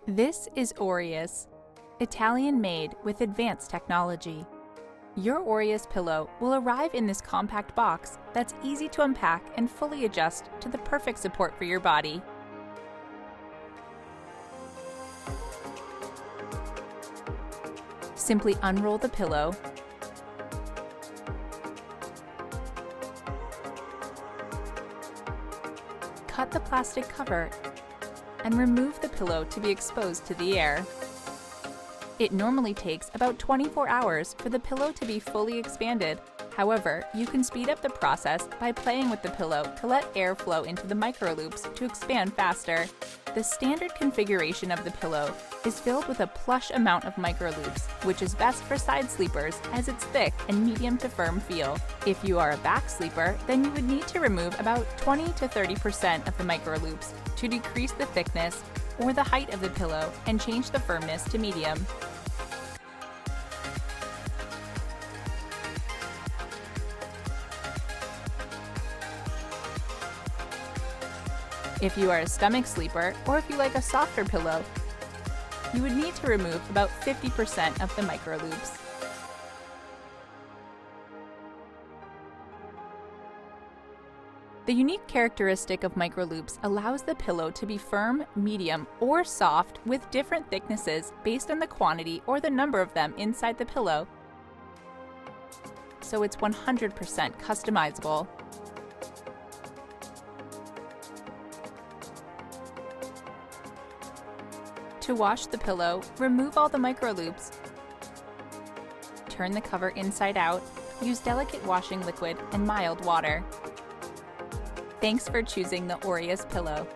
This is Oreous, Italian-made with advanced technology. Your Oreous pillow will arrive in this compact box that's easy to unpack and fully adjust to the perfect support for your body. Simply unroll the pillow, cut the plastic cover, and remove the pillow to be exposed to the air. It normally takes about 24 hours for the pillow to be fully expanded. However, you can speed up the process by playing with the pillow to let air flow into the Microloops to expand faster. The standard configuration of the pillow is filled with a plush amount of Microloops, which is best for side sleepers as it's thick and medium to firm feel. If you are a back sleeper, then you would need to remove about 20 to 30% of the Microloops to decrease the thickness or the height of the pillow and change the firmness to medium. If you are a stomach sleeper, or if you like a softer pillow, you would need to remove about 50% of the Microloops. The unique characteristic of Microloops allows the pillow to be firm, medium, or soft with different thicknesses based on the quantity or the number of them inside the pillow. So it's 100% customizable. To wash the pillow, remove all the Microloops. Turn the cover inside out. Use delicate washing liquid and mild water. Thanks for choosing the Oreous pillow.